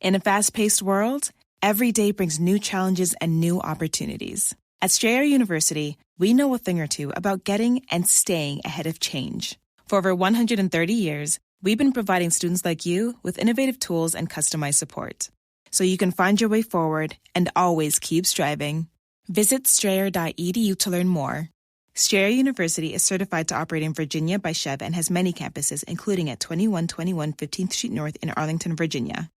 In a fast-paced world, every day brings new challenges and new opportunities. At Strayer University, we know a thing or two about getting and staying ahead of change. For over 130 years, we've been providing students like you with innovative tools and customized support, so you can find your way forward and always keep striving. Visit strayer.edu to learn more. Strayer University is certified to operate in Virginia by Chev and has many campuses, including at 2121 15th Street North in Arlington, Virginia.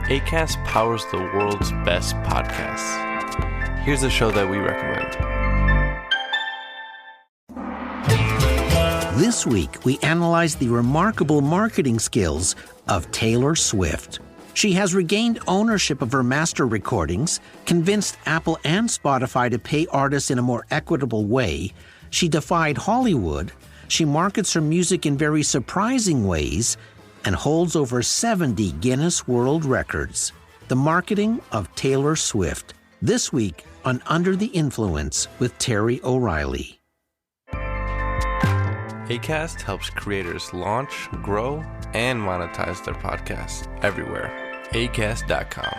Acast powers the world's best podcasts. Here's a show that we recommend. This week, we analyze the remarkable marketing skills of Taylor Swift. She has regained ownership of her master recordings, convinced Apple and Spotify to pay artists in a more equitable way. She defied Hollywood. She markets her music in very surprising ways and holds over 70 Guinness World Records. The marketing of Taylor Swift. This week on Under the Influence with Terry O'Reilly. Acast helps creators launch, grow, and monetize their podcasts everywhere. Acast.com.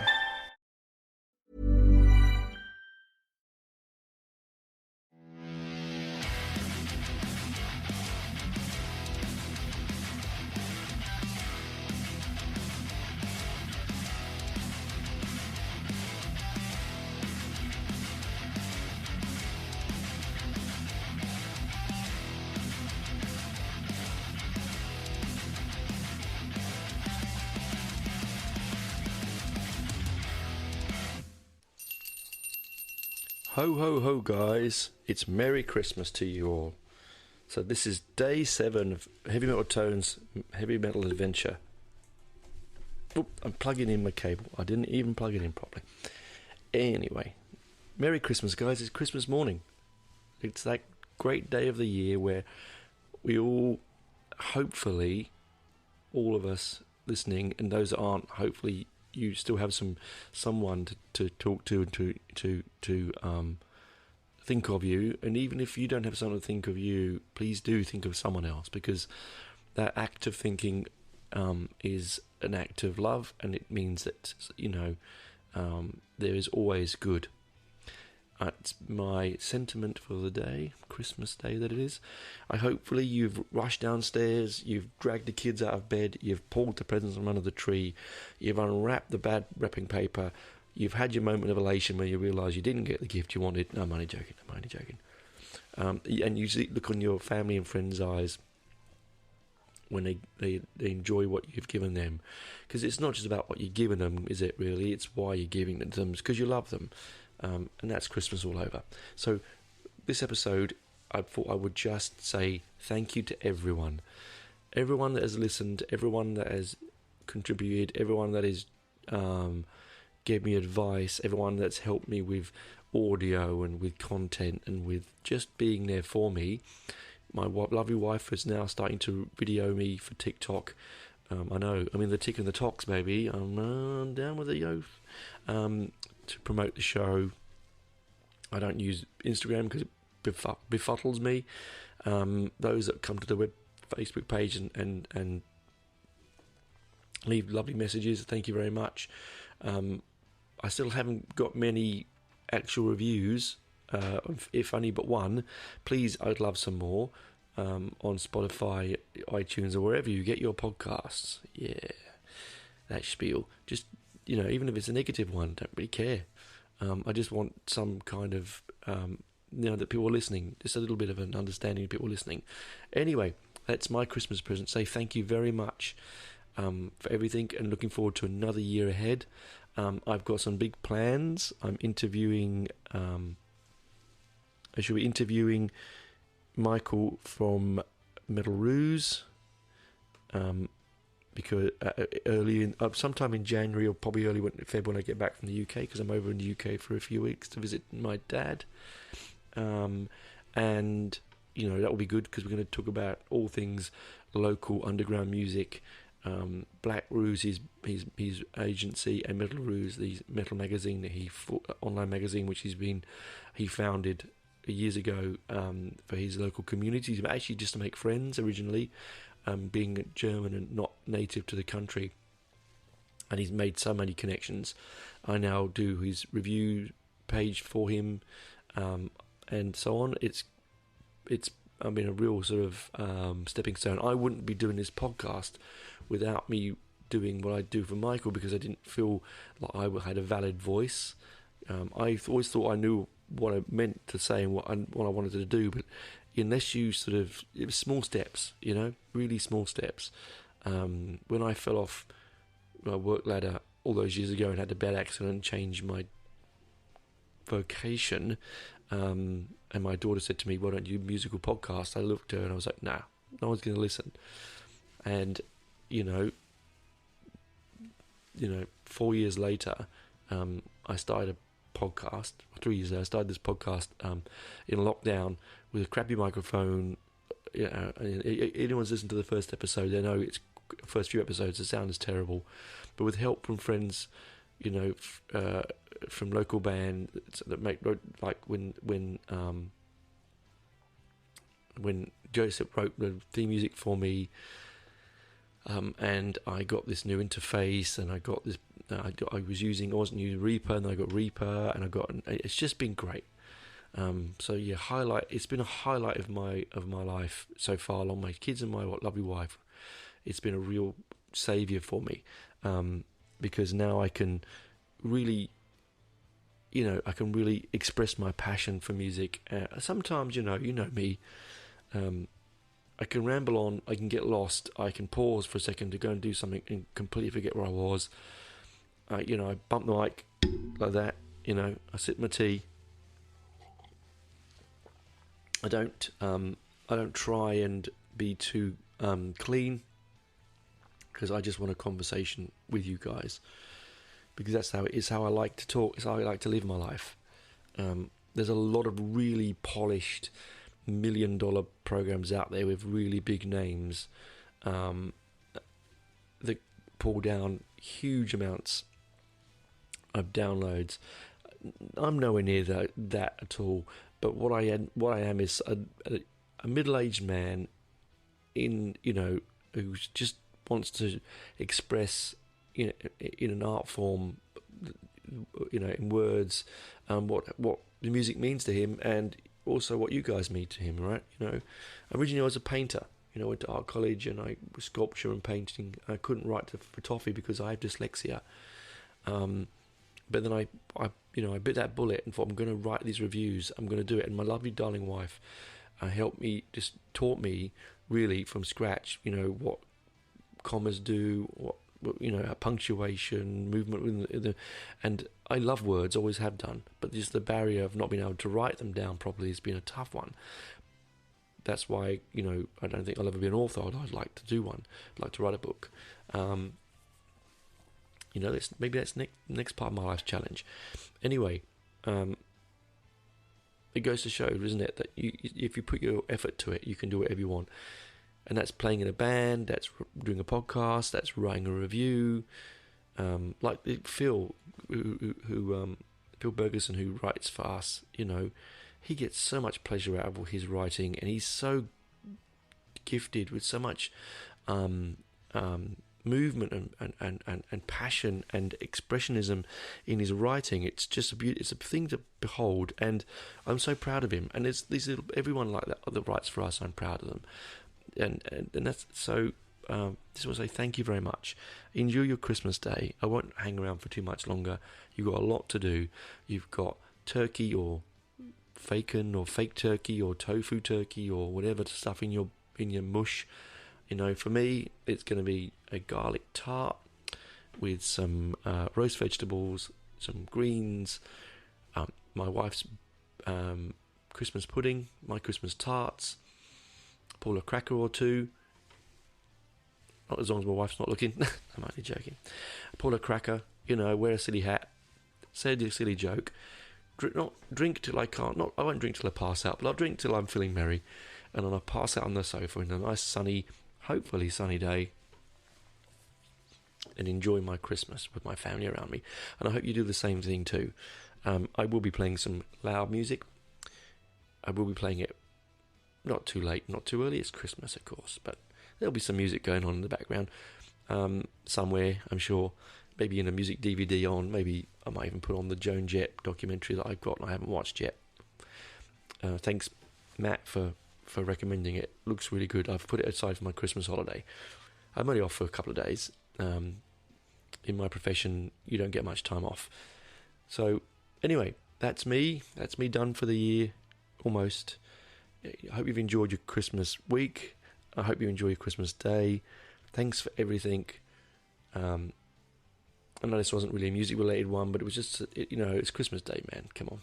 Ho, ho, ho, guys. It's Merry Christmas to you all. So this is day 7 of Heavy Metal Tones Heavy Metal Adventure. Oop, I'm plugging in my cable. I didn't even plug it in properly. Anyway, Merry Christmas, guys. It's Christmas morning. It's that great day of the year where we all, hopefully, all of us listening, and those that aren't, hopefully you still have someone to talk to and to think of you. And even if you don't have someone to think of you, please do think of someone else, because that act of thinking is an act of love, and it means that there is always good. That's my sentiment for the day, Christmas Day that it is. Hopefully you've rushed downstairs, you've dragged the kids out of bed, you've pulled the presents from under the tree, you've unwrapped the bad wrapping paper, you've had your moment of elation where you realise you didn't get the gift you wanted. No, I'm only joking. And you look on your family and friends' eyes when they enjoy what you've given them. Because it's not just about what you're giving them, is it really? It's why you're giving it to them, because you love them. And that's Christmas all over. So this episode, I thought I would just say thank you to everyone that has listened, everyone that has contributed, everyone that is gave me advice, everyone that's helped me with audio and with content and with just being there for me. My lovely wife is now starting to video me for TikTok. I know, I mean the tick and the talks, baby. I'm down with the oath. To promote the show. I don't use Instagram because it befuddles me. Those that come to the Facebook page and leave lovely messages, thank you very much. I still haven't got many actual reviews, if only but one. Please, I'd love some more on Spotify, iTunes, or wherever you get your podcasts. Yeah, that spiel. Just, even if it's a negative one, don't really care. I just want some kind of, that people are listening. Just a little bit of an understanding of people listening. Anyway, that's my Christmas present. Say thank you very much for everything, and looking forward to another year ahead. I've got some big plans. I should be interviewing Michael from Metal Ruse. Because sometime in January, or probably early February when I get back from the UK, because I'm over in the UK for a few weeks to visit my dad. And that will be good, because we're going to talk about all things local underground music. Black Ruse, his agency, and Metal Ruse, the metal magazine online magazine, which he founded years ago for his local communities, actually just to make friends originally. being German and not native to the country. And he's made so many connections. I now do his review page for him, and so on. It's I mean, a real sort of stepping stone. I wouldn't be doing this podcast without me doing what I do for Michael, because I didn't feel like I had a valid voice. I always thought I knew what I meant to say and what I wanted to do, but unless you sort of, it was small steps, really small steps. When I fell off my work ladder all those years ago and had a bad accident and changed my vocation, and my daughter said to me, "Why don't you do a musical podcast?" I looked at her and I was like, "Nah, no one's going to listen." And 4 years later, I started a podcast. 3 years later, I started this podcast in lockdown with a crappy microphone. Anyone's listened to the first episode, they know it's first few episodes. The sound is terrible, but with help from friends, from local bands that make, like when Joseph wrote the theme music for me, and I got this new interface, and I got this. I wasn't using Reaper, and I got Reaper, and it's just been great. So yeah, it's been a highlight of my life so far, along my kids and my lovely wife. It's been a real savior for me, because now I can really, I can really express my passion for music. Sometimes, you know me, I can ramble on, I can get lost, I can pause for a second to go and do something and completely forget where I was. I bump the mic like that, I sip my tea. I don't try and be too clean, because I just want a conversation with you guys, because that's how it is, how I like to talk, it's how I like to live my life. There's a lot of really polished $1 million programs out there with really big names that pull down huge amounts of downloads. I'm nowhere near that at all. But what I am is a middle-aged man who just wants to express in an art form, in words, what the music means to him, and also what you guys mean to him, right? Originally I was a painter. I went to art college and I was sculpture and painting. I couldn't write for toffee because I have dyslexia. But then I bit that bullet and thought, I'm going to write these reviews. I'm going to do it. And my lovely darling wife taught me really from scratch, what commas do, what punctuation, movement, and I love words, always have done, but just the barrier of not being able to write them down properly has been a tough one. That's why, I don't think I'll ever be an author. I'd like to do one. I'd like to write a book. Maybe that's next part of my life's challenge. Anyway, it goes to show, doesn't it, that if you put your effort to it, you can do whatever you want. And that's playing in a band, that's doing a podcast, that's writing a review. Like Phil, Phil Bergerson, who writes for us, he gets so much pleasure out of his writing, and he's so gifted with so much movement and passion and expressionism in his writing. It's just it's a thing to behold, and I'm so proud of him. And there's everyone like that writes for us. I'm proud of them. And that's so. Just want to say thank you very much. Enjoy your Christmas day. I won't hang around for too much longer. You've got a lot to do. You've got turkey or bacon or fake turkey or tofu turkey or whatever stuff in your mush. For me, it's going to be a garlic tart with some roast vegetables, some greens, my wife's Christmas pudding, my Christmas tarts, pull a cracker or two. Not as long as my wife's not looking. I'm only joking. Pull a cracker, wear a silly hat, say a silly joke. Drink till I can't. I won't drink till I pass out, but I'll drink till I'm feeling merry. And then I'll pass out on the sofa in a nice sunny, hopefully sunny day, and enjoy my Christmas with my family around me. And I hope you do the same thing too. I will be playing some loud music. I will be playing it not too late, not too early. It's Christmas, of course, but there'll be some music going on in the background somewhere, I'm sure. Maybe in a music DVD on. Maybe I might even put on the Joan Jett documentary that I've got and I haven't watched yet. Thanks, Matt, for recommending it. Looks really good. I've put it aside for my Christmas holiday. I'm only off for a couple of days. In my profession, you don't get much time off. So, anyway, that's me. That's me done for the year, almost. I hope you've enjoyed your Christmas week. I hope you enjoy your Christmas day. Thanks for everything. I know this wasn't really a music-related one, but it was just, it's Christmas Day, man. Come on.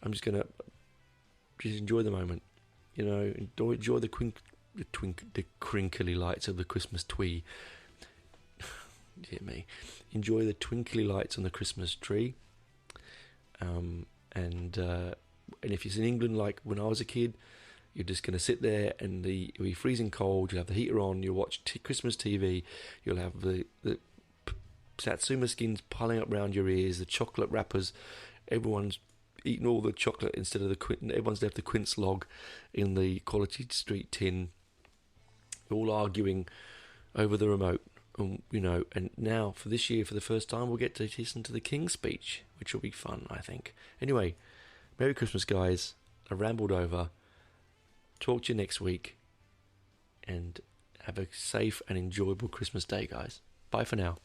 I'm just going to just enjoy the moment. Enjoy the crinkly lights of the Christmas tree. Dear me. Enjoy the twinkly lights on the Christmas tree. And if it's in England, like when I was a kid, you're just going to sit there and it'll be freezing cold. You'll have the heater on. You'll watch Christmas TV. You'll have the Satsuma skins piling up around your ears. The chocolate wrappers. Everyone's eating all the chocolate instead of everyone's left the quince log in the Quality Street tin. All arguing over the remote. And now for this year, for the first time, we'll get to listen to the King's speech, which will be fun, I think. Anyway, Merry Christmas, guys. I rambled over. Talk to you next week. And have a safe and enjoyable Christmas day, guys. Bye for now.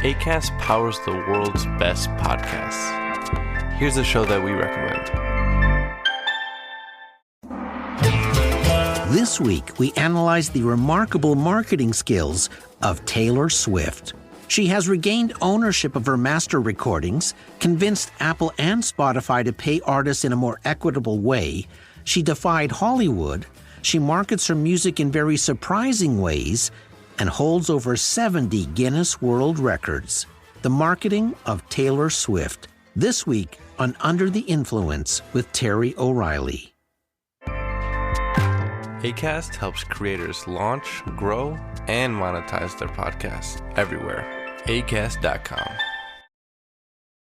Acast powers the world's best podcasts. Here's a show that we recommend. This week, we analyze the remarkable marketing skills of Taylor Swift. She has regained ownership of her master recordings, convinced Apple and Spotify to pay artists in a more equitable way. She defied Hollywood. She markets her music in very surprising ways and holds over 70 Guinness World Records. The marketing of Taylor Swift. This week on Under the Influence with Terry O'Reilly. Acast helps creators launch, grow, and monetize their podcasts everywhere. Acast.com.